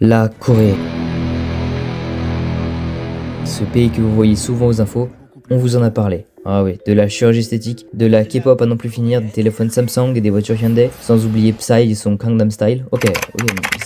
La Corée. Ce pays que vous voyez souvent aux infos, on vous en a parlé. Ah oui, de la chirurgie esthétique, de la K-pop à non plus finir, des téléphones Samsung et des voitures Hyundai, sans oublier Psy et son Gangnam Style. Ok,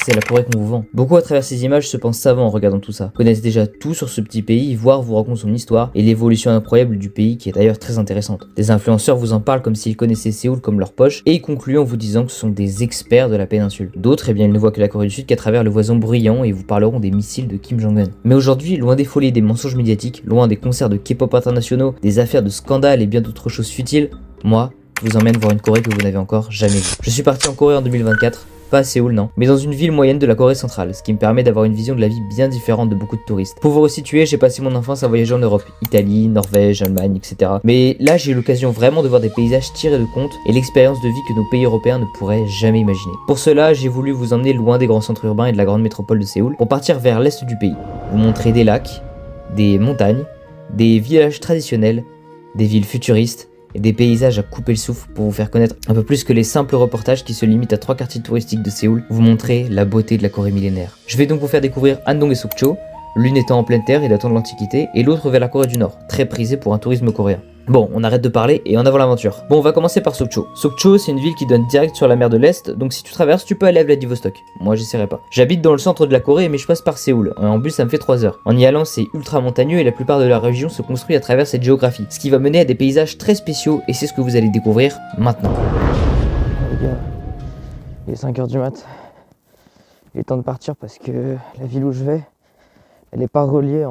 c'est la Corée qu'on vous vend. Beaucoup à travers ces images se pensent savants en regardant tout ça, connaissent déjà tout sur ce petit pays, voire vous racontent son histoire et l'évolution incroyable du pays qui est d'ailleurs très intéressante. Des influenceurs vous en parlent comme s'ils connaissaient Séoul comme leur poche et ils concluent en vous disant que ce sont des experts de la péninsule. D'autres, eh bien, ils ne voient que la Corée du Sud qu'à travers le voisin bruyant et vous parleront des missiles de Kim Jong-un. Mais aujourd'hui, loin des folies et des mensonges médiatiques, loin des concerts de K-pop internationaux, des affaires de scandales et bien d'autres choses futiles, moi, je vous emmène voir une Corée que vous n'avez encore jamais vue. Je suis parti en Corée en 2024, pas à Séoul non, mais dans une ville moyenne de la Corée centrale, ce qui me permet d'avoir une vision de la vie bien différente de beaucoup de touristes. Pour vous resituer, j'ai passé mon enfance à voyager en Europe, Italie, Norvège, Allemagne, etc. Mais là, j'ai eu l'occasion vraiment de voir des paysages tirés de compte et l'expérience de vie que nos pays européens ne pourraient jamais imaginer. Pour cela, j'ai voulu vous emmener loin des grands centres urbains et de la grande métropole de Séoul pour partir vers l'est du pays, vous montrer des lacs, des montagnes, des villages traditionnels, des villes futuristes et des paysages à couper le souffle pour vous faire connaître un peu plus que les simples reportages qui se limitent à 3 quartiers touristiques de Séoul, vous montrer la beauté de la Corée millénaire. Je vais donc vous faire découvrir Andong et Sokcho, l'une étant en pleine terre et datant de l'Antiquité, et l'autre vers la Corée du Nord, très prisée pour un tourisme coréen. Bon, on arrête de parler et en avant l'aventure. Bon, on va commencer par Sokcho. Sokcho, c'est une ville qui donne direct sur la mer de l'Est, donc si tu traverses, tu peux aller à Vladivostok. Moi, j'essaierai pas. J'habite dans le centre de la Corée, mais je passe par Séoul. En bus, ça me fait 3 heures. En y allant, c'est ultra montagneux et la plupart de la région se construit à travers cette géographie, ce qui va mener à des paysages très spéciaux et c'est ce que vous allez découvrir maintenant. Les gars, il est 5h du mat. Il est temps de partir parce que la ville où je vais, elle n'est pas reliée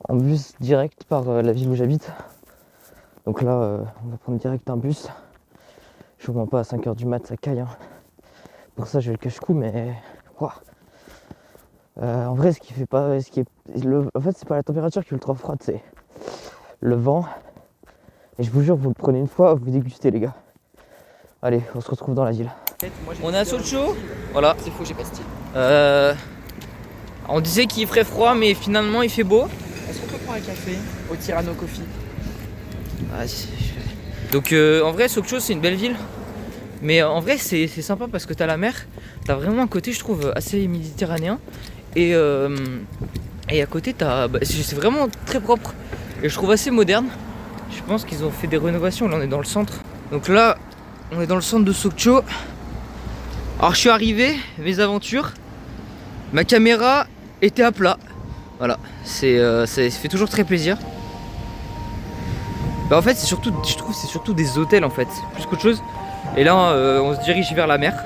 en bus direct par la ville où j'habite. Donc là, on va prendre direct un bus. Je vous mens pas, à 5h du mat, ça caille. Hein. Pour ça, je vais le cache-cou, mais... Wow. En vrai, en fait, c'est pas la température qui est ultra froide, c'est le vent. Et je vous jure, vous le prenez une fois, vous dégustez, les gars. Allez, on se retrouve dans la ville. On est à Sokcho, voilà. C'est faux, j'ai pas de style. On disait qu'il ferait froid, mais finalement il fait beau. Est-ce qu'on peut prendre un café au Tirano Coffee? Donc en vrai, Sokcho c'est une belle ville. Mais en vrai, c'est sympa parce que t'as la mer. T'as vraiment un côté, je trouve, assez méditerranéen. Et à côté, c'est vraiment très propre. Et je trouve assez moderne. Je pense qu'ils ont fait des rénovations. Là, on est dans le centre. Donc là, on est dans le centre de Sokcho. Alors, je suis arrivé, mes aventures. Ma caméra était à plat. Voilà, ça fait toujours très plaisir. Bah en fait, je trouve que c'est surtout des hôtels en fait, plus qu'autre chose. Et là, on se dirige vers la mer.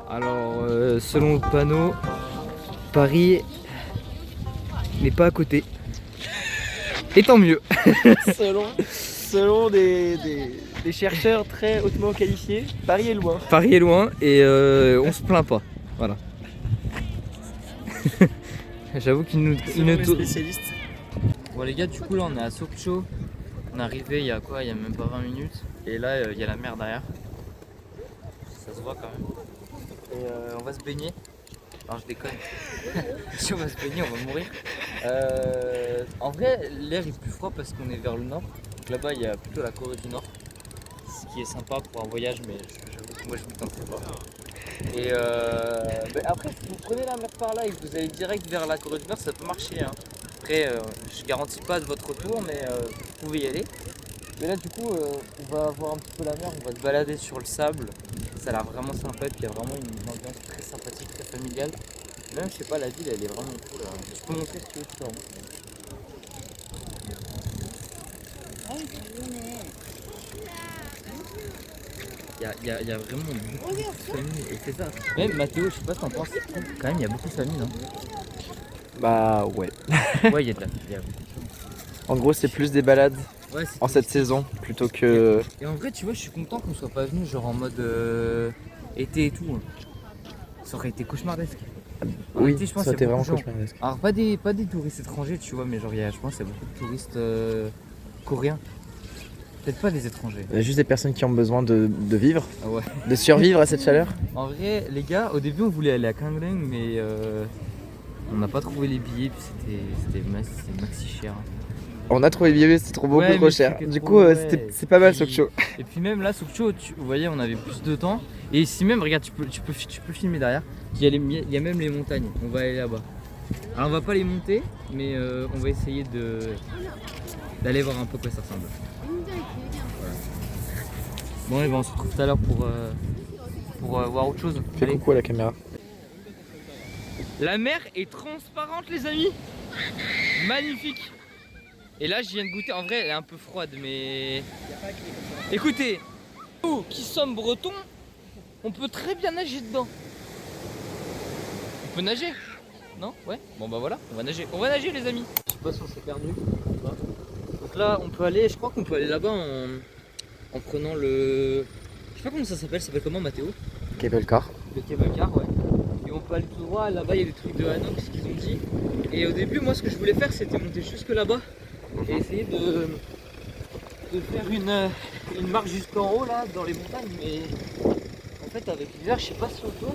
Alors, selon le panneau, Paris n'est pas à côté. Et tant mieux. Selon des chercheurs très hautement qualifiés, Paris est loin. Paris est loin et on se plaint pas. Voilà. J'avoue qu'il nous spécialistes. Bon les gars, du coup là on est à Sokcho. On est arrivé il y a même pas 20 minutes. Et là il y a la mer derrière. Ça se voit quand même. Et on va se baigner. Alors je déconne. Si on va se baigner, on va mourir. En vrai, l'air est plus froid parce qu'on est vers le nord. Donc là-bas, il y a plutôt la Corée du Nord. Ce qui est sympa pour un voyage, mais j'avoue que moi je me tenterai pas. Et après, si vous prenez la mer par là et que vous allez direct vers la Corée du Nord, ça peut marcher. Hein. Après, je garantis pas de votre retour, mais vous pouvez y aller. Mais là, du coup, on va voir un petit peu la mer, on va se balader sur le sable. Ça a l'air vraiment sympa, et puis il y a vraiment une ambiance très sympathique, très familiale. Même, je sais pas, la ville, elle est vraiment cool. Je peux montrer si tu veux, tu peux en montrer. Il y a vraiment beaucoup de familles, et c'est ça. Même Mathéo, je sais pas ce que t'en penses, quand même, il y a beaucoup de familles, non? Bah ouais. Ouais, il y a beaucoup de familles. En gros, c'est plus des balades Ouais, en cette saison plutôt que. Et en vrai, tu vois, je suis content qu'on soit pas venu genre en mode été et tout. Hein. Ça aurait été cauchemardesque. En Oui, été, je pense ça a qu'il y été a vraiment beaucoup de gens. cauchemardesque. Alors pas des touristes étrangers, tu vois, mais genre je pense qu'il y a beaucoup de touristes coréens. Peut-être pas les étrangers. Il y a juste des personnes qui ont besoin de vivre, Ah ouais. de survivre à cette chaleur. En vrai, les gars, au début on voulait aller à Kangling, mais on n'a pas trouvé les billets, puis c'était maxi cher. On a trouvé le billet, c'était trop beaucoup Ouais, trop mais cher. c'était Du trop, coup, ouais. c'est pas mal Puis- Sokcho. Et puis même là, Sokcho, vous voyez, on avait plus de temps. Et ici même, regarde, tu peux filmer derrière. Il y a même les montagnes, on va aller là-bas. Alors on va pas les monter, mais on va essayer d'aller voir un peu quoi ça ressemble. Voilà. Bon, et ben, on se retrouve tout à l'heure pour voir autre chose. Fais Allez. coucou à la caméra. La mer est transparente, les amis. Magnifique. Et là, je viens de goûter. En vrai, elle est un peu froide, mais écoutez, nous qui sommes bretons, on peut très bien nager dedans. On peut nager, non? Ouais. Bon bah voilà, on va nager. On va nager, les amis. Je sais pas si on s'est perdu. Donc là, on peut aller. Je crois qu'on peut aller là-bas en prenant le. Je sais pas comment ça s'appelle comment, Mathéo? Cable car. Le cable car, ouais. Et on peut aller tout droit, là-bas il y a des trucs de Hanox qu'ils ont dit. Et au début, moi ce que je voulais faire, c'était monter jusque là-bas et essayer de faire une marche jusqu'en haut, là, dans les montagnes. Mais en fait, avec l'hiver, je sais pas si on peut.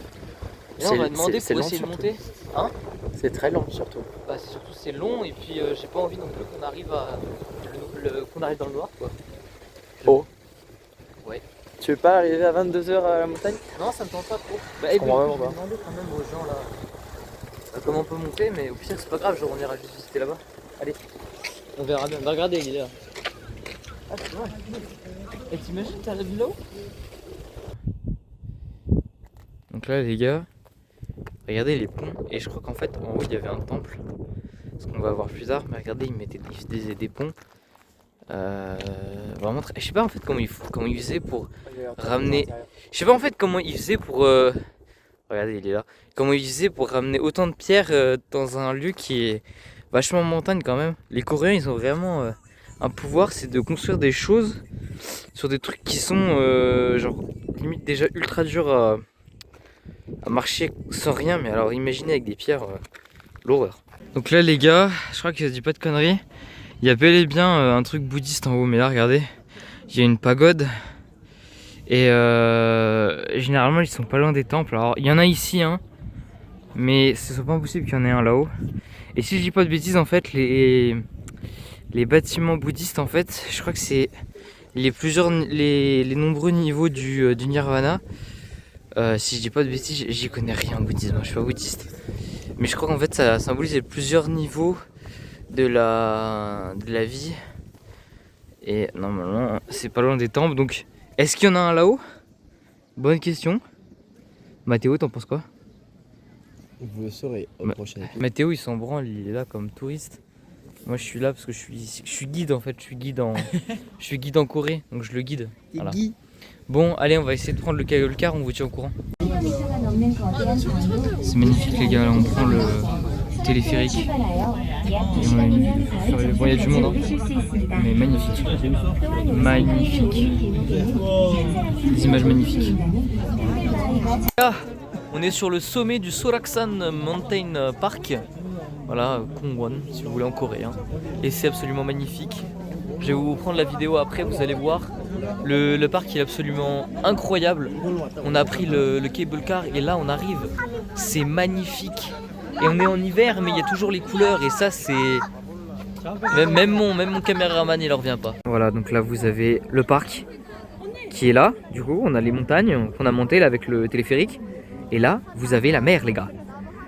Et là, on va demander pour essayer de monter. Hein? C'est très long surtout. Bah, surtout c'est long, et puis j'ai pas envie non plus qu'on arrive qu'on arrive dans le noir, quoi. Oh. Ouais. Tu veux pas arriver à 22h à la montagne? Non, ça me tente pas trop. Bah, Je comprends vraiment je vais pas. demander quand même aux gens là comment on peut monter, mais au pire c'est pas grave, genre on ira juste visiter là-bas. Allez, on verra bien. Bah, regardez, il est là. Ah, c'est vrai. Et t'imagines, t'as la vue là-haut? Donc là, les gars, regardez les ponts. Et je crois qu'en fait, en haut, il y avait un temple. Ce qu'on va voir plus tard. Mais regardez, ils mettaient des ponts. Vraiment très... Je sais pas en fait comment ils faisaient pour ramener. Je sais pas en fait comment ils faisaient pour. Regardez, il est là. Comment ils faisaient pour ramener autant de pierres dans un lieu qui est vachement en montagne quand même. Les Coréens, ils ont vraiment un pouvoir, c'est de construire des choses sur des trucs qui sont genre limite déjà ultra durs à marcher sans rien. Mais alors imaginez avec des pierres, l'horreur. Donc là les gars, je crois que je dis pas de conneries. Il y a bel et bien un truc bouddhiste en haut, mais là regardez, il y a une pagode. Et généralement ils sont pas loin des temples. Alors il y en a ici, hein, mais ce n'est pas impossible qu'il y en ait un là-haut. Et si je dis pas de bêtises, en fait les bâtiments bouddhistes, en fait, je crois que c'est les nombreux niveaux du nirvana. Si je dis pas de bêtises, j'y connais rien en bouddhisme, je suis pas bouddhiste. Mais je crois qu'en fait ça symbolise les plusieurs niveaux de la vie. Et normalement c'est pas loin des temples, donc est-ce qu'il y en a un là-haut? Bonne question. Mathéo, t'en penses quoi? Vous le saurez au prochain épisode. Mathéo il s'en branle, il est là comme touriste. Moi je suis là parce que je suis guide en fait, je suis guide en Corée, donc je le guide. Voilà. Bon allez, on va essayer de prendre le cable car, on vous tient au courant. C'est magnifique les gars, là on prend le téléphérique. Et on a une vue furieuse. Bon, il y a du monde, hein. Mais magnifique. Magnifique. Des images magnifiques. Là, on est sur le sommet du Soraksan Mountain Park. Voilà, Kongwon, si vous voulez en Corée. Hein. Et c'est absolument magnifique. Je vais vous prendre la vidéo après, vous allez voir. Le parc il est absolument incroyable. On a pris le cable car et là on arrive. C'est magnifique. Et on est en hiver, mais il y a toujours les couleurs. Et ça, c'est... Même mon caméraman, il en revient pas. Voilà, donc là, vous avez le parc qui est là. Du coup, on a les montagnes qu'on a montées là avec le téléphérique. Et là, vous avez la mer, les gars.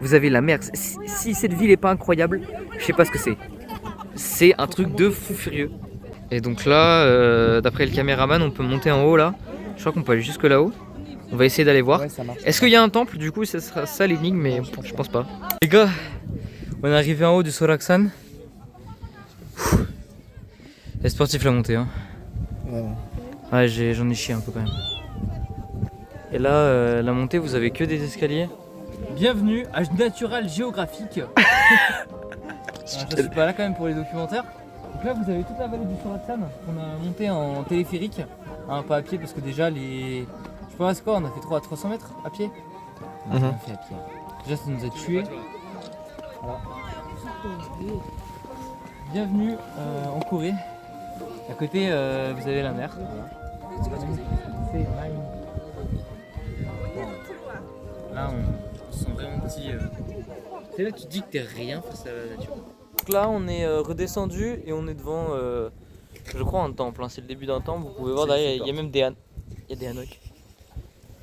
Vous avez la mer. Si cette ville est pas incroyable, je sais pas ce que c'est. C'est un truc de fou furieux. Et donc là, d'après le caméraman, on peut monter en haut là. Je crois qu'on peut aller jusque là-haut. On va essayer d'aller voir. Ouais, ça marche. Est-ce qu'il y a un temple? Du coup, ça sera ça l'énigme, mais je pense pas. Les gars, on est arrivé en haut du Soraksan. C'est sportif la montée, hein. Ouais, j'en ai chié un peu quand même. Et là, la montée, vous avez que des escaliers. Bienvenue à Natural Géographique. Je suis pas là quand même pour les documentaires. Donc là, vous avez toute la vallée du Soraksan qu'on a monté en téléphérique, hein, pas à pied parce que déjà les... Je sais pas c'est quoi, on a fait 300 mètres à pied. On a fait à pied. Déjà ça nous a tués. Voilà. Bienvenue en Corée. À côté, vous avez la mer. C'est magnifique. Là, on se sent vraiment petit. C'est là que tu te dis que t'es rien face à la nature. Donc là, on est redescendu et on est devant, je crois, un temple. Hein. C'est le début d'un temple. Vous pouvez voir derrière, il y a même des hanoks.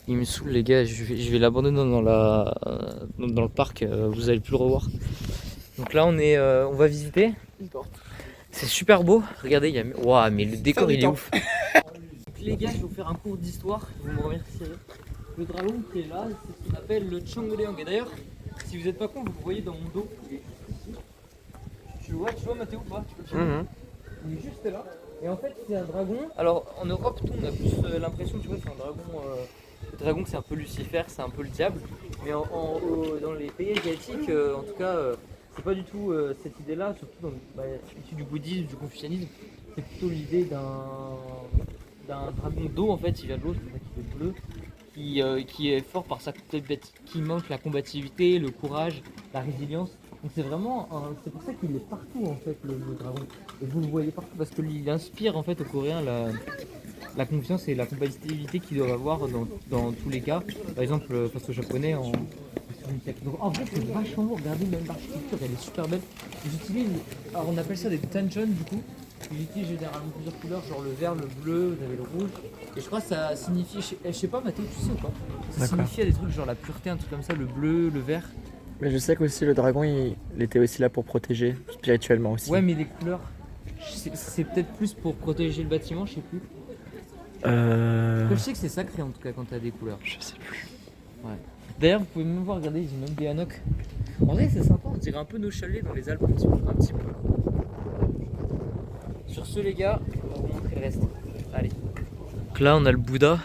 Il me saoule, les gars. Je vais l'abandonner dans le parc. Vous allez plus le revoir. Donc là, on va visiter. C'est super beau. Regardez, il y a. Waouh, mais le décor il est ouf. Donc les gars, je vais vous faire un cours d'histoire. Vous me remercierez. Le dragon qui est là, c'est ce qu'on appelle le Changleong. Et d'ailleurs, si vous n'êtes pas con, vous le voyez dans mon dos. Tu vois Mathéo ou pas? Tu peux le filmer. Il est juste là. Et en fait, c'est un dragon. Alors en Europe, nous, on a plus l'impression, tu vois, c'est un dragon. Le dragon, c'est un peu Lucifer, c'est un peu le diable. Mais dans les pays asiatiques, en tout cas, c'est pas du tout cette idée-là, surtout issu du bouddhisme, du confucianisme. C'est plutôt l'idée d'un dragon d'eau, en fait, il vient de l'eau, c'est pour ça qu'il est bleu. Qui est fort par sa qui manque la combativité, le courage, la résilience. Donc c'est vraiment c'est pour ça qu'il est partout en fait le dragon. Et vous le voyez partout parce qu'il inspire en fait aux Coréens la confiance et la combativité qu'ils doivent avoir dans tous les cas. Par exemple face aux Japonais en donc en fait c'est vachement beau, regardez même l'architecture elle est super belle. Alors on appelle ça des tanchon du coup. Ils utilisent généralement plusieurs couleurs, genre le vert, le bleu, vous avez le rouge. Et je crois que ça signifie, je sais pas Mathéo, tu sais ou pas? Ça signifie des trucs genre la pureté, un truc comme ça, le bleu, le vert. Mais je sais qu'aussi le dragon il était aussi là pour protéger spirituellement aussi. Ouais mais les couleurs, c'est peut-être plus pour protéger le bâtiment, je sais plus. Je sais que c'est sacré en tout cas quand t'as des couleurs. Je sais plus. Ouais. D'ailleurs vous pouvez même voir, regardez, ils ont même des hanoks. En vrai c'est sympa, on dirait un peu nos chalets dans les Alpes, un petit peu. Sur ce les gars, on va vous montrer le reste. Allez. Donc là on a le Bouddha.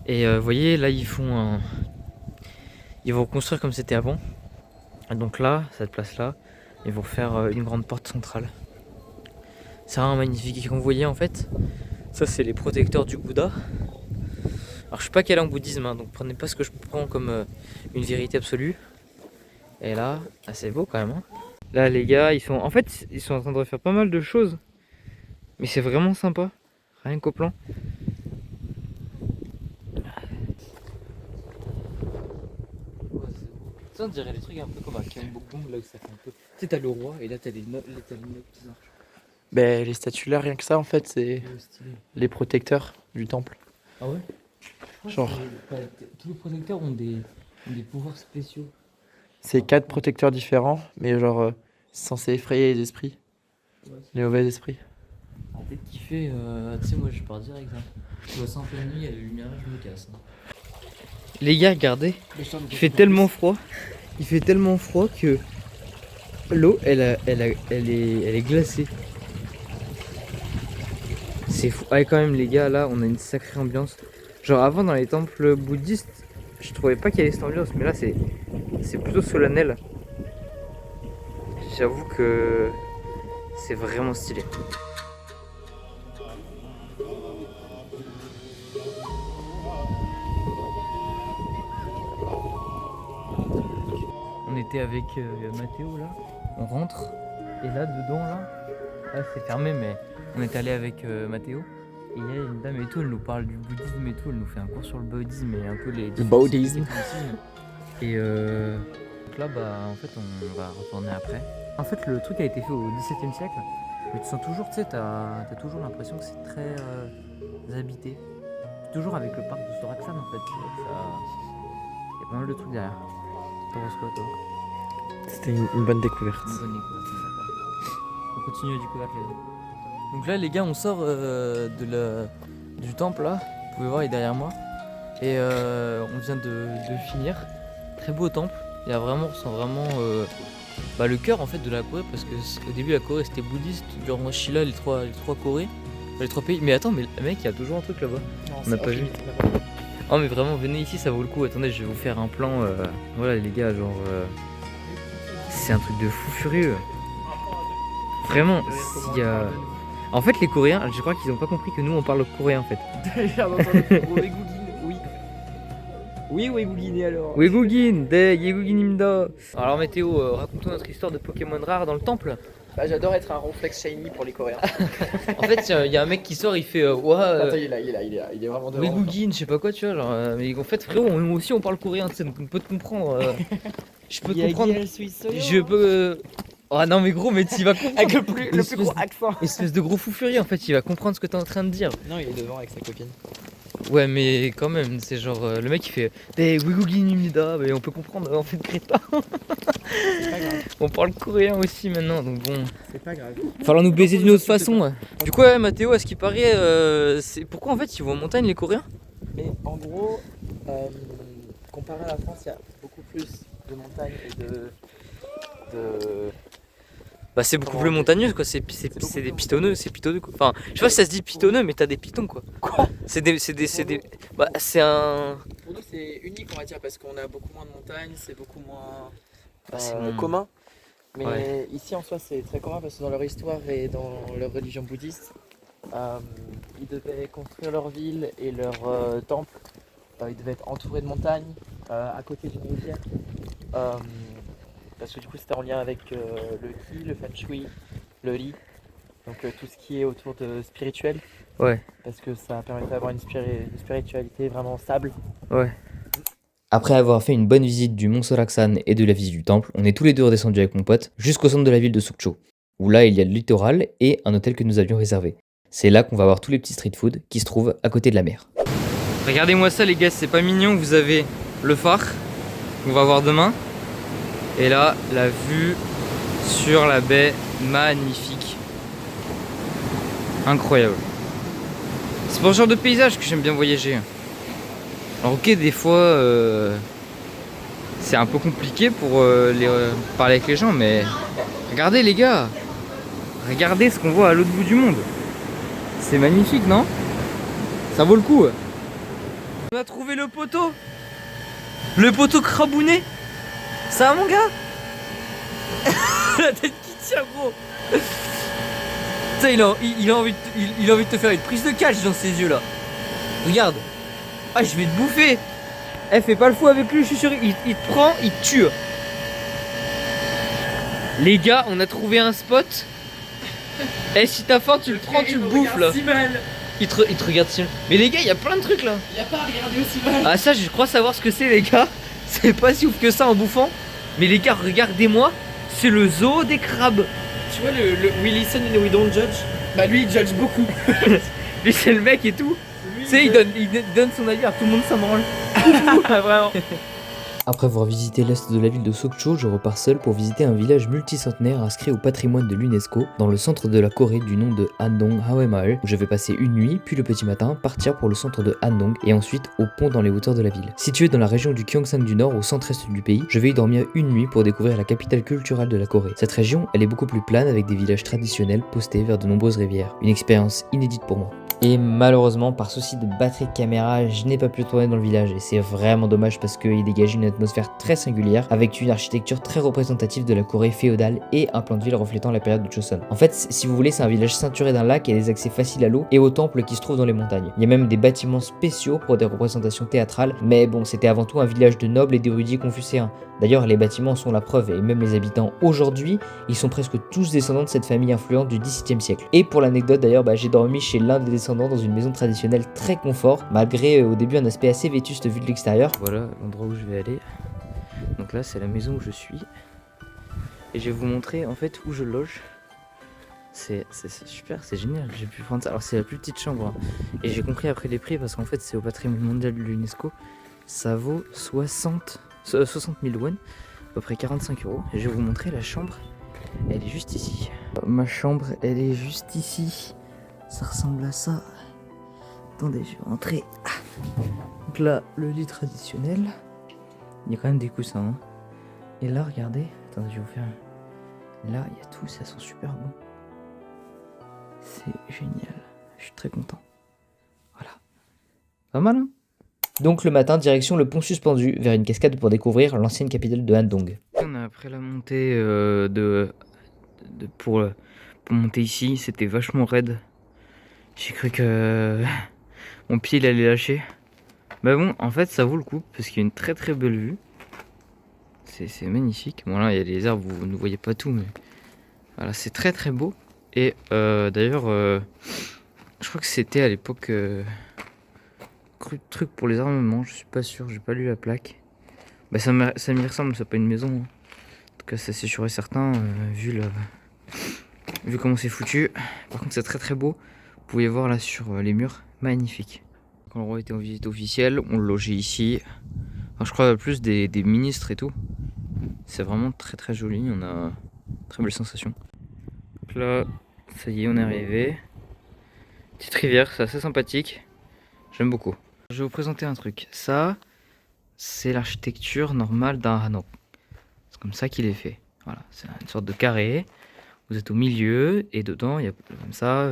Et vous voyez là ils vont reconstruire comme c'était avant. Et donc là, cette place là, ils vont faire une grande porte centrale. C'est vraiment magnifique. Et comme vous voyez en fait, ça c'est les protecteurs du Bouddha. Alors je suis pas calé en bouddhisme, hein, donc prenez pas ce que je prends comme une vérité absolue. Et là, c'est beau quand même. Hein. Là les gars, ils sont en train de refaire pas mal de choses. Mais c'est vraiment sympa, rien qu'au plan. Ça on dirait des trucs un peu comme un Gyeongbokgung là où ça fait un peu. Tu sais t'as le roi et là t'as les notes qui marchent. Ben les statues là, rien que ça en fait, c'est les protecteurs du temple. Ah ouais? Genre. Tous les protecteurs ont des pouvoirs spéciaux. C'est 4 protecteurs différents, mais genre c'est censé effrayer les esprits. Ouais, les mauvais esprits. Ah, peut-être qu'il fait. Tu sais, moi je pars direct. Hein. Je vois ça en pleine nuit, il y a la lumière, je me casse. Hein. Les gars, regardez. Il fait tellement froid. Il fait tellement froid que l'eau, elle est glacée. C'est fou. Ah, quand même, les gars, là, on a une sacrée ambiance. Genre, avant, dans les temples bouddhistes, je trouvais pas qu'il y avait cette ambiance, mais là, c'est plutôt solennel. J'avoue que c'est vraiment stylé. On était avec Mathéo là, on rentre et là dedans là c'est fermé mais on est allé avec Mathéo et il y a une dame et tout, elle nous parle du bouddhisme et tout, elle nous fait un cours sur le bouddhisme et un peu les bouddhisme. Et donc là en fait on va retourner après. En fait le truc a été fait au XVIIe siècle mais tu sens toujours, tu sais, t'as toujours l'impression que c'est très habité. Toujours avec le parc de Soraksan en fait, il y a pas mal de trucs derrière. T'en penses quoi toi? C'était une bonne découverte. Une bonne découverte. On continue à découvrir les autres. Donc là les gars on sort du temple là, vous pouvez voir il est derrière moi. Et on vient de finir. Très beau temple. Il y a vraiment, on ressent vraiment le cœur en fait de la Corée parce que au début la Corée c'était bouddhiste, durant Shilla les trois Corées, les trois pays. Mais attends mais mec il y a toujours un truc là-bas. On n'a pas vu. Oh mais vraiment venez ici ça vaut le coup. Attendez je vais vous faire un plan. Voilà les gars genre c'est un truc de fou furieux. Vraiment s'il y a... En fait les Coréens je crois qu'ils n'ont pas compris que nous on parle coréen en fait. Oui, Wegougin alors. Wegougin, de Yegougin Imda. Alors Mathéo, raconte-nous notre histoire de Pokémon rare dans le temple. Bah, j'adore être un ronflex shiny pour les Coréens. En fait, il y a un mec qui sort, il fait Attends, il est vraiment devant. Wegoogin, je sais pas quoi, tu vois. Genre, mais en fait, frérot, nous aussi on parle coréen, tu sais, donc on peut te comprendre. Je peux te comprendre. Je peux. Oh non, mais gros, mais tu vas comprendre. Avec le plus gros accent. Espèce de gros fou furieux, en fait, il va comprendre ce que t'es en train de dire. Non, il est devant avec sa copine. Ouais, mais quand même, c'est genre le mec il fait Hey, Wegoogin Umida, mais on peut comprendre, en fait, crétin. C'est pas grave. On parle coréen aussi maintenant, donc bon. C'est pas grave. Falloir nous baiser d'une autre façon. Ouais. Du coup, ouais, Mathéo, à ce qui paraît, c'est pourquoi en fait ils vont en montagne les Coréens? Mais en gros, comparé à la France, il y a beaucoup plus de montagnes et de... Bah, c'est beaucoup Comment plus on dit montagneux quoi, c'est beaucoup des plus pitonneux, c'est pitonneux quoi. Enfin, je sais pas si ça se dit pitonneux, mais t'as des pitons quoi. Quoi? C'est des. Bah, c'est un. Pour nous, c'est unique, on va dire, parce qu'on a beaucoup moins de montagnes, c'est beaucoup moins C'est commun. Mais Ouais. ici, en soi, c'est très commun parce que dans leur histoire et dans leur religion bouddhiste, ils devaient construire leur ville et leur temple. Ils devaient être entourés de montagnes, à côté d'une rivière. Parce que du coup, c'était en lien avec le ki, le feng shui, le li. Donc tout ce qui est autour de spirituel. Ouais. Parce que ça permettait d'avoir une spiritualité vraiment stable. Ouais. Après avoir fait une bonne visite du mont Soraksan et de la visite du temple, on est tous les deux redescendus avec mon pote jusqu'au centre de la ville de Sukcho, où là il y a le littoral et un hôtel que nous avions réservé. C'est là qu'on va voir tous les petits street food qui se trouvent à côté de la mer. Regardez-moi ça les gars, c'est pas mignon, vous avez le phare qu'on va voir demain. Et là, la vue sur la baie, magnifique. Incroyable. C'est pour ce genre de paysage que j'aime bien voyager. Alors ok, des fois, c'est un peu compliqué pour parler avec les gens, mais regardez les gars. Regardez ce qu'on voit à l'autre bout du monde. C'est magnifique, non? Ça vaut le coup. On a trouvé le poteau. Le poteau crabounet. Ça mon gars. La tête qui tient gros. Putain, il a envie de te faire une prise de catch dans ses yeux là. Regarde. Ah, je vais te bouffer. Eh, fais pas le fou avec lui, je suis sûr, il te prend, il te tue. Les gars, on a trouvé un spot. Eh, si t'as faim, tu le prends, tu le bouffes là. Il te regarde si mal. Mais les gars, il y a plein de trucs là. Il a pas à regarder aussi mal. Ah, ça, je crois savoir ce que c'est, les gars. C'est pas si ouf que ça en bouffant. Mais les gars, regardez-moi. C'est le zoo des crabes. Tu vois le We listen and we don't judge. Bah lui il judge beaucoup. Lui, c'est le mec et tout. Lui, Tu sais, il donne son avis à tout le monde, ça me branle. Vraiment. Après avoir visité l'est de la ville de Sokcho, je repars seul pour visiter un village multicentenaire inscrit au patrimoine de l'UNESCO dans le centre de la Corée du nom de Andong Hawemae, où je vais passer une nuit, puis le petit matin partir pour le centre de Andong et ensuite au pont dans les hauteurs de la ville. Situé dans la région du Gyeongsang du Nord au centre-est du pays, je vais y dormir une nuit pour découvrir la capitale culturelle de la Corée. Cette région, elle est beaucoup plus plane avec des villages traditionnels postés vers de nombreuses rivières. Une expérience inédite pour moi. Et malheureusement, par souci de batterie de caméra, je n'ai pas pu tourner dans le village et c'est vraiment dommage parce qu'il dégage une atmosphère très singulière avec une architecture très représentative de la Corée féodale et un plan de ville reflétant la période de Joseon. En fait, si vous voulez, c'est un village ceinturé d'un lac et des accès faciles à l'eau et aux temples qui se trouvent dans les montagnes. Il y a même des bâtiments spéciaux pour des représentations théâtrales, mais bon, c'était avant tout un village de nobles et d'érudits confucéens. D'ailleurs, les bâtiments sont la preuve et même les habitants aujourd'hui, ils sont presque tous descendants de cette famille influente du XVIIe siècle. Et pour l'anecdote d'ailleurs, j'ai dormi chez l'un des descendants dans une maison traditionnelle très confort, malgré au début un aspect assez vétuste vu de l'extérieur. Voilà l'endroit où je vais aller. Donc là, c'est la maison où je suis. Et je vais vous montrer en fait où je loge. C'est super, c'est génial, j'ai pu prendre ça. Alors c'est la plus petite chambre, hein. Et j'ai compris après les prix parce qu'en fait c'est au patrimoine mondial de l'UNESCO. Ça vaut 60 000 won, à peu près 45 €. Et je vais vous montrer la chambre, elle est juste ici. Ma chambre, elle est juste ici. Ça ressemble à ça. Attendez, je vais rentrer. Donc là, le lit traditionnel. Il y a quand même des coussins, hein. Et là, regardez. Attendez, je vais vous faire. Là, il y a tout, ça sent super bon. C'est génial. Je suis très content. Voilà. Pas mal, hein? Donc le matin, direction le pont suspendu, vers une cascade pour découvrir l'ancienne capitale de Handong. On a après la montée pour monter ici, c'était vachement raide. J'ai cru que mon pied il allait lâcher. Mais bon, en fait ça vaut le coup, parce qu'il y a une très très belle vue. C'est magnifique. Bon là, il y a les arbres, vous ne voyez pas tout, mais Voilà, c'est très très beau. Et d'ailleurs, je crois que c'était à l'époque truc pour les armements. Je suis pas sûr, j'ai pas lu la plaque. Bah ça m'y ressemble, c'est pas une maison, hein. En tout cas, ça c'est sûr et certain, vu comment c'est foutu. Par contre, c'est très très beau. Vous pouvez voir là sur les murs, magnifique. Quand le roi était en visite officielle, on le logeait ici. Enfin, je crois plus des ministres et tout. C'est vraiment très très joli, on a très belle sensation. Donc là, ça y est, on est arrivé. Petite rivière, c'est assez sympathique. J'aime beaucoup. Je vais vous présenter un truc. Ça, c'est l'architecture normale d'un hanok. C'est comme ça qu'il est fait. Voilà, c'est une sorte de carré. Vous êtes au milieu et dedans, il y a comme ça.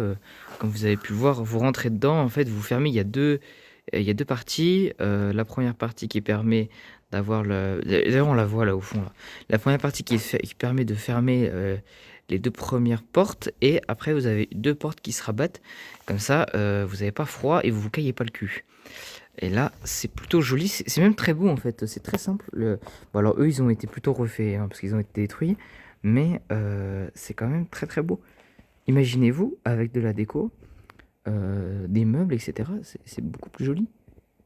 Comme vous avez pu le voir, vous rentrez dedans. En fait, vous fermez. Il y a deux parties. La première partie qui permet d'avoir le. D'ailleurs, on la voit là au fond. Là. La première partie qui permet de fermer les deux premières portes. Et après, vous avez deux portes qui se rabattent. Comme ça, vous n'avez pas froid et vous vous caillez pas le cul. Et là, c'est plutôt joli. C'est même très beau en fait. C'est très simple. Bon, alors, eux, ils ont été plutôt refaits hein, parce qu'ils ont été détruits. Mais c'est quand même très très beau. Imaginez-vous avec de la déco, des meubles, etc. C'est beaucoup plus joli.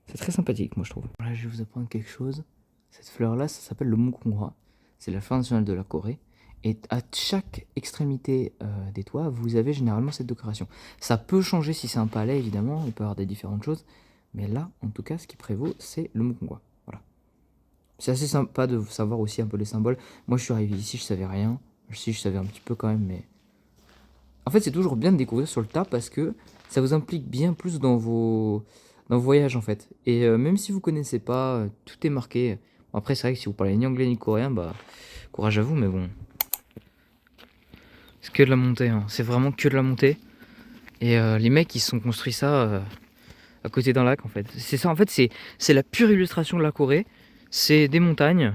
C'est très sympathique, moi je trouve. Là, je vais vous apprendre quelque chose. Cette fleur-là, ça s'appelle le mukonghwa. C'est la fleur nationale de la Corée. Et à chaque extrémité des toits, vous avez généralement cette décoration. Ça peut changer si c'est un palais, évidemment. Il peut y avoir des différentes choses. Mais là, en tout cas, ce qui prévaut, c'est le mukonghwa. Voilà. C'est assez sympa de savoir aussi un peu les symboles. Moi, je suis arrivé ici, je savais rien. Si, je savais un petit peu quand même, mais... En fait, c'est toujours bien de découvrir sur le tas parce que ça vous implique bien plus dans vos voyages, en fait. Et même si vous connaissez pas, tout est marqué. Bon, après, c'est vrai que si vous parlez ni anglais ni coréen, bah, courage à vous, mais bon. C'est que de la montée, hein. C'est vraiment que de la montée. Et les mecs, ils se sont construits ça à côté d'un lac, en fait. C'est ça, en fait, c'est la pure illustration de la Corée. C'est des montagnes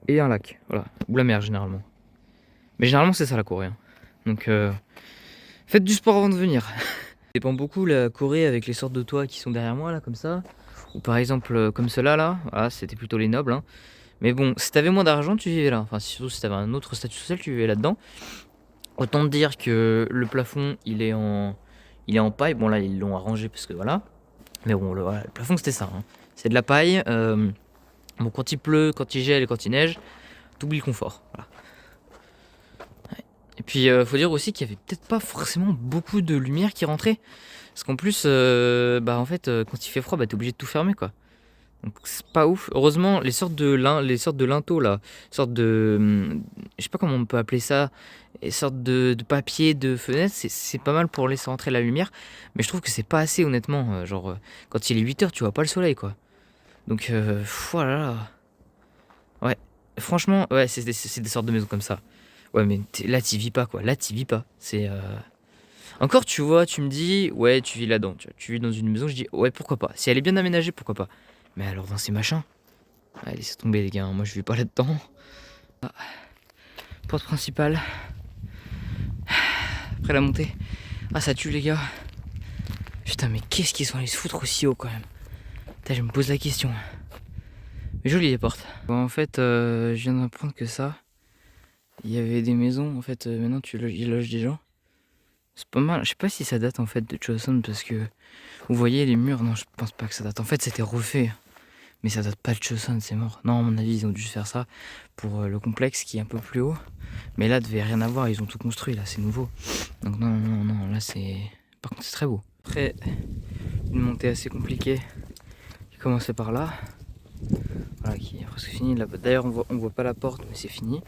et un lac, voilà, ou la mer généralement. Mais généralement c'est ça la Corée. Hein. Donc faites du sport avant de venir. Ça dépend beaucoup la Corée avec les sortes de toits qui sont derrière moi là comme ça. Ou par exemple comme ceux-là là, voilà, c'était plutôt les nobles. Hein. Mais bon, si t'avais moins d'argent tu vivais là. Enfin surtout si t'avais un autre statut social tu vivais là-dedans. Autant te dire que le plafond il est en paille. Bon là ils l'ont arrangé parce que voilà. Mais bon voilà, le plafond c'était ça. Hein. C'est de la paille. Bon, quand il pleut, quand il gèle et quand il neige, t'oublies le confort. Voilà. Ouais. Et puis, faut dire aussi qu'il y avait peut-être pas forcément beaucoup de lumière qui rentrait. Parce qu'en plus, en fait, quand il fait froid, t'es obligé de tout fermer, quoi. Donc c'est pas ouf. Heureusement, les sortes de linteaux là, sortes de, je sais pas comment on peut appeler ça, les sortes de papier de fenêtre, c'est pas mal pour laisser rentrer la lumière. Mais je trouve que c'est pas assez, honnêtement. Quand il est 8h, tu vois pas le soleil, quoi. Donc, voilà. Ouais, franchement, ouais, c'est des sortes de maisons comme ça. Ouais, mais là, t'y vis pas, quoi. Là, t'y vis pas. C'est. Encore, tu vois, tu me dis, ouais, tu vis là-dedans. Tu vis dans une maison, je dis, ouais, pourquoi pas. Si elle est bien aménagée, pourquoi pas. Mais alors, dans ces machins, allez, laissez tomber, les gars. Moi, je vis pas là-dedans. Ah. Porte principale. Après la montée. Ah, ça tue, les gars. Putain, mais qu'est-ce qu'ils sont allés se foutre aussi haut, quand même. Putain, je me pose la question. Mais jolies les portes. Bon, en fait, je viens d'apprendre que ça, il y avait des maisons. En fait, maintenant, ils logent des gens. C'est pas mal. Je sais pas si ça date en fait de Chosun parce que vous voyez les murs. Non, je pense pas que ça date. En fait, c'était refait. Mais ça date pas de Chosun, c'est mort. Non, à mon avis, ils ont dû faire ça pour le complexe qui est un peu plus haut. Mais là, devait rien avoir. Ils ont tout construit. Là, c'est nouveau. Donc, non. Là, c'est. Par contre, c'est très beau. Après, une montée assez compliquée qui commençait par là. Voilà, qui est presque fini. D'ailleurs, on voit pas la porte, mais c'est fini.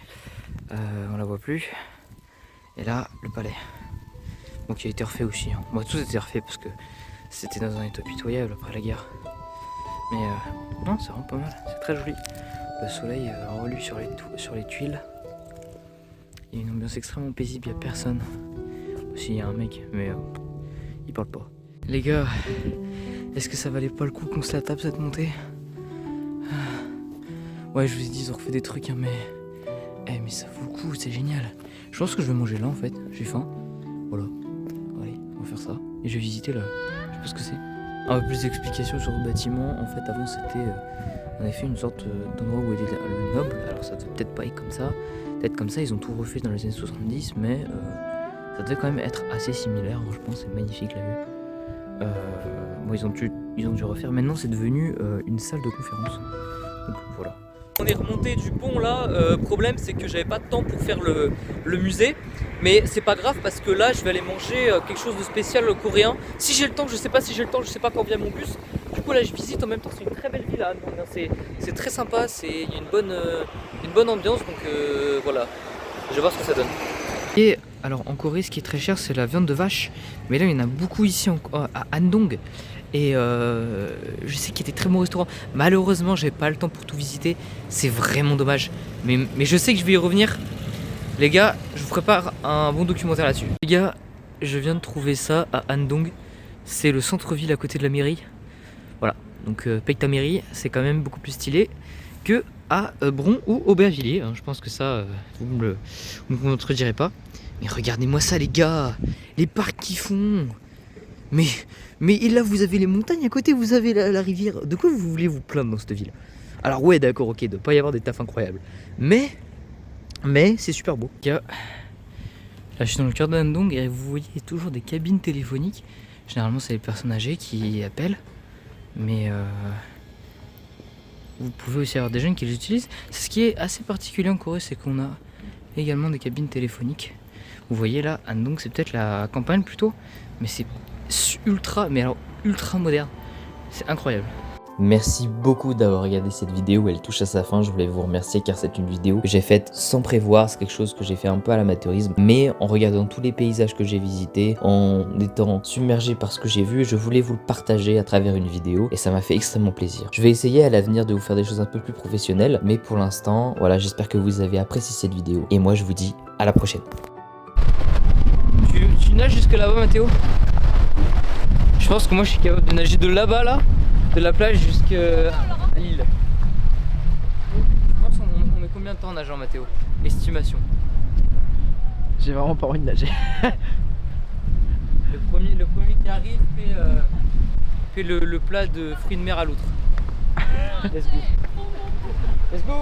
On la voit plus. Et là, le palais. Bon, qui a été refait aussi. Hein. Bon, tout a été refait parce que c'était dans un état pitoyable après la guerre. Mais non, c'est vraiment pas mal. C'est très joli. Le soleil relue sur les tuiles. Il y a une ambiance extrêmement paisible, il n'y a personne. Aussi, il y a un mec, mais il parle pas. Les gars, est-ce que ça valait pas le coup qu'on se la tape cette montée? Ouais, je vous ai dit, ils ont refait des trucs, hein, mais ça vaut le coup, c'est génial. Je pense que je vais manger là en fait, j'ai faim. Voilà, allez, on va faire ça. Et je vais visiter là, je sais pas ce que c'est. Un peu plus d'explications sur le bâtiment. En fait, avant c'était en effet une sorte d'endroit où était le noble. Alors ça devait peut-être pas être comme ça. tête comme ça. Ils ont tout refait dans les années 70, mais ça devait quand même être assez similaire. Je pense c'est magnifique la vue. Bon, ils ont dû refaire. Maintenant, c'est devenu une salle de conférence. Donc voilà. On est remonté du pont là. Problème, c'est que j'avais pas de temps pour faire le musée. Mais c'est pas grave parce que là, je vais aller manger quelque chose de spécial coréen. Si j'ai le temps, je sais pas si j'ai le temps, je sais pas quand vient mon bus. Du coup, là, je visite en même temps. C'est une très belle ville à Andong, hein. C'est très sympa. Il y a une bonne ambiance. Donc voilà, je vais voir ce que ça donne. Et alors en Corée, ce qui est très cher, c'est la viande de vache. Mais là, il y en a beaucoup ici à Andong. Et je sais qu'il y a des très bons restaurants. Malheureusement, j'ai pas le temps pour tout visiter. C'est vraiment dommage. Mais je sais que je vais y revenir. Les gars, je vous prépare un bon documentaire là-dessus. Les gars, je viens de trouver ça à Andong. C'est le centre-ville à côté de la mairie. Voilà. Donc Paekta Mairie, c'est quand même beaucoup plus stylé que à Bron ou Aubervilliers. Je pense que ça, vous me contredirez pas. Mais regardez-moi ça, les gars. Les parcs qu'ils font. Mais là, vous avez les montagnes à côté, vous avez la rivière. De quoi vous voulez vous plaindre dans cette ville? Alors ouais, d'accord, ok, de pas y avoir des tafs incroyables. Mais c'est super beau. Là, je suis dans le cœur d'Andong et vous voyez toujours des cabines téléphoniques. Généralement, c'est les personnes âgées qui appellent. Mais vous pouvez aussi avoir des jeunes qui les utilisent. C'est ce qui est assez particulier en Corée, c'est qu'on a également des cabines téléphoniques. Vous voyez là, Andong, c'est peut-être la campagne plutôt, mais c'est ultra moderne. C'est incroyable. Merci beaucoup d'avoir regardé cette vidéo, elle touche à sa fin, je voulais vous remercier car c'est une vidéo que j'ai faite sans prévoir, c'est quelque chose que j'ai fait un peu à l'amateurisme, mais en regardant tous les paysages que j'ai visités, en étant submergé par ce que j'ai vu, je voulais vous le partager à travers une vidéo et ça m'a fait extrêmement plaisir. Je vais essayer à l'avenir de vous faire des choses un peu plus professionnelles, mais pour l'instant, voilà, j'espère que vous avez apprécié cette vidéo et moi je vous dis à la prochaine. Tu nages jusque là-bas, Mathéo? Je pense que moi je suis capable de nager de là-bas là, de la plage jusqu'à l'île. Je pense qu'on met combien de temps en nageant, Mathéo? Estimation. J'ai vraiment pas envie de nager. Le premier qui arrive fait le plat de fruits de mer à l'outre. Let's go. Let's go.